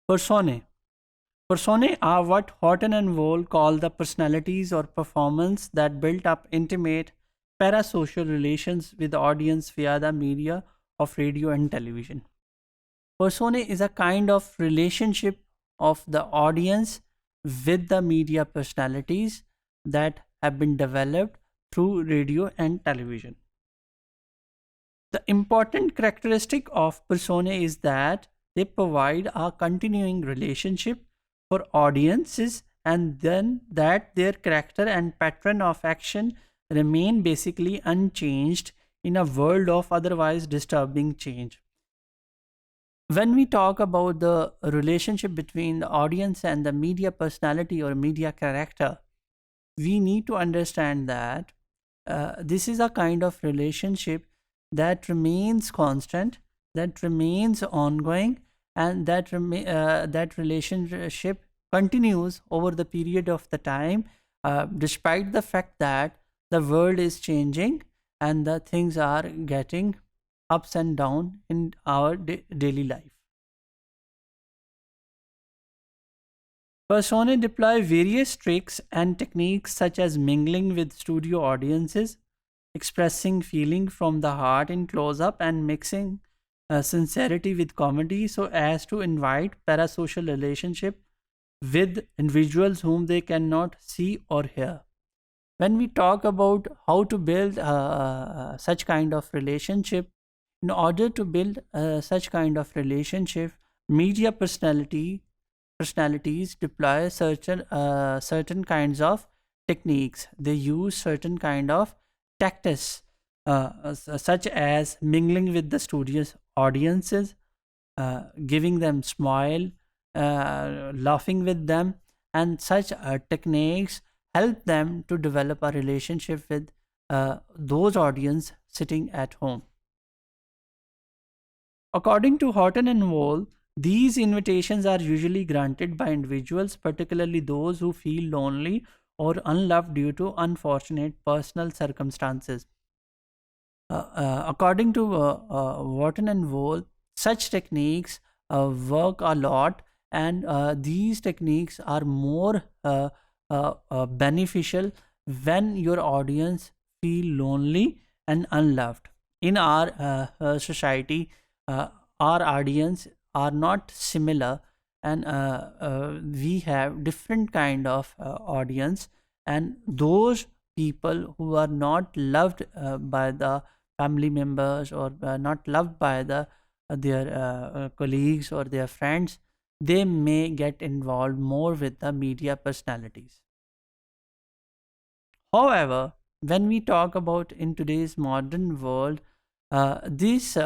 Personae. Personae are what Horton and Wohl call the personalities or performance that build up intimate parasocial relations with the audience via the media of radio and television. Personae is a kind of relationship of the audience with the media personalities that have been developed through radio and television. The important characteristic of personae is that they provide a continuing relationship for audiences, and then that their character and pattern of action remain basically unchanged in a world of otherwise disturbing change. When we talk about the relationship between the audience and the media personality or media character, we need to understand that this is a kind of relationship that remains constant, that remains ongoing, and that relationship continues over the period of the time, despite the fact that the world is changing and the things are getting ups and down in our daily life. Personae deploy various tricks and techniques such as mingling with studio audiences, expressing feeling from the heart in close up, and mixing sincerity with comedy so as to invite parasocial relationship with individuals whom they cannot see or hear. When we talk about how to build such kind of relationship, in order to build such kind of relationship, media personalities deploy certain kinds of techniques. They use certain kind of tactics, such as mingling with the studio's audiences, giving them smile, laughing with them, and such techniques help them to develop a relationship with those audience sitting at home. According to Horton and Wohl, these invitations are usually granted by individuals, particularly those who feel lonely or unloved due to unfortunate personal circumstances. According to Horton and Wohl, such techniques work a lot, and these techniques are more beneficial when your audience feel lonely and unloved. In our society, our audience are not similar, and we have different kind of audience, and those people who are not loved by the family members, or not loved by their colleagues or their friends, they may get involved more with the media personalities. However, when we talk about in today's modern world, this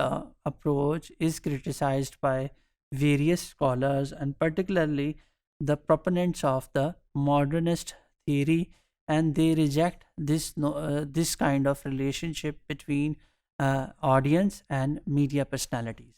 approach is criticized by various scholars, and particularly the proponents of the modernist theory, and they reject this this kind of relationship between audience and media personalities.